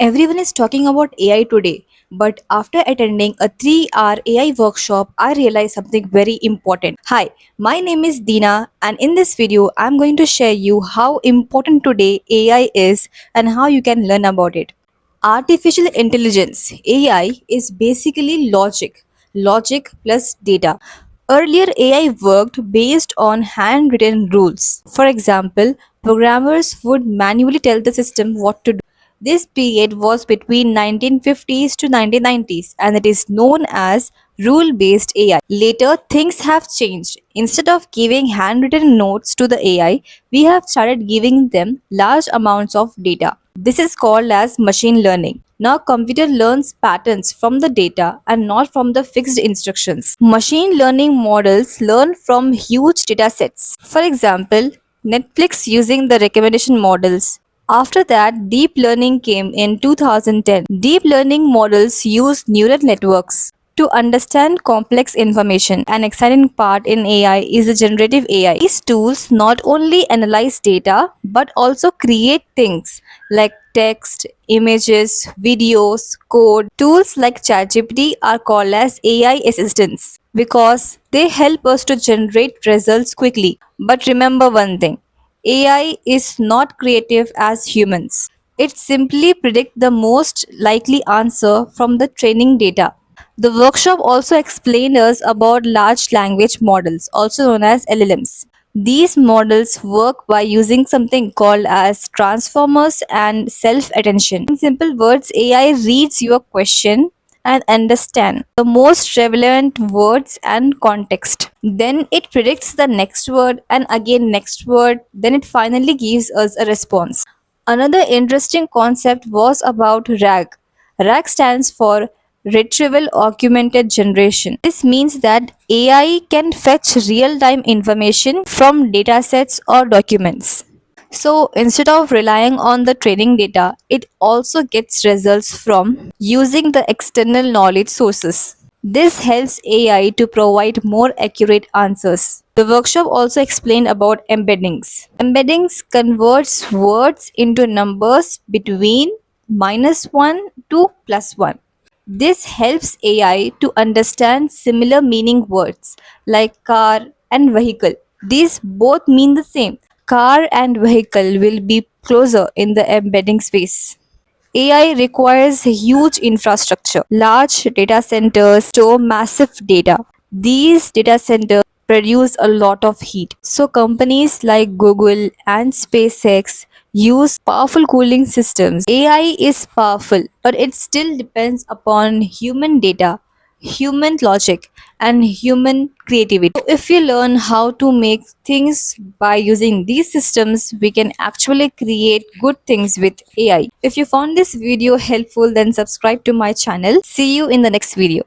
Everyone is talking about AI today, but after attending a 3-hour AI workshop, I realized something very important. Hi, my name is Dina, and in this video, I'm going to share you how important today AI is and how you can learn about it. Artificial intelligence (AI) is basically logic plus data. Earlier, AI worked based on handwritten rules. For example, programmers would manually tell the system what to do. This period was between 1950s to 1990s and it is known as rule based AI. Later, things have changed. Instead of giving handwritten notes to the AI, we have started giving them large amounts of data. This is called as machine learning. Now computer learns patterns from the data and not from the fixed instructions. Machine learning models learn from huge data sets. For example, Netflix using the recommendation models. After that, deep learning came in 2010. Deep learning models use neural networks to understand complex information. An exciting part in AI is the generative AI. These tools not only analyze data but also create things like text, images, videos, code. Tools like ChatGPT are called as AI assistants because they help us to generate results quickly. But remember one thing, AI is not creative as humans. It simply predicts the most likely answer from the training data. The workshop also explained us about large language models, also known as LLMs. These models work by using something called as transformers and self-attention. In simple words, AI reads your question and understand the most relevant words and context. Then it predicts the next word and again next word. Then it finally gives us a response. Another interesting concept was about RAG. RAG stands for Retrieval Augmented Generation. This means that AI can fetch real time information from datasets or documents. So instead of relying on the training data, it also gets results from using the external knowledge sources. This helps AI to provide more accurate answers. The workshop also explained about embeddings. Embeddings converts words into numbers between -1 to +1. This helps AI to understand similar meaning words like car and vehicle. These both mean the same. Car and vehicle will be closer in the embedding space. AI requires huge infrastructure. Large data centers store massive data. These data centers produce a lot of heat. So companies like Google and SpaceX use powerful cooling systems. AI is powerful, but it still depends upon human data, human logic, and human creativity. So if you learn how to make things by using these systems, we can actually create good things with AI. If you found this video helpful, then subscribe to my channel. See you in the next video.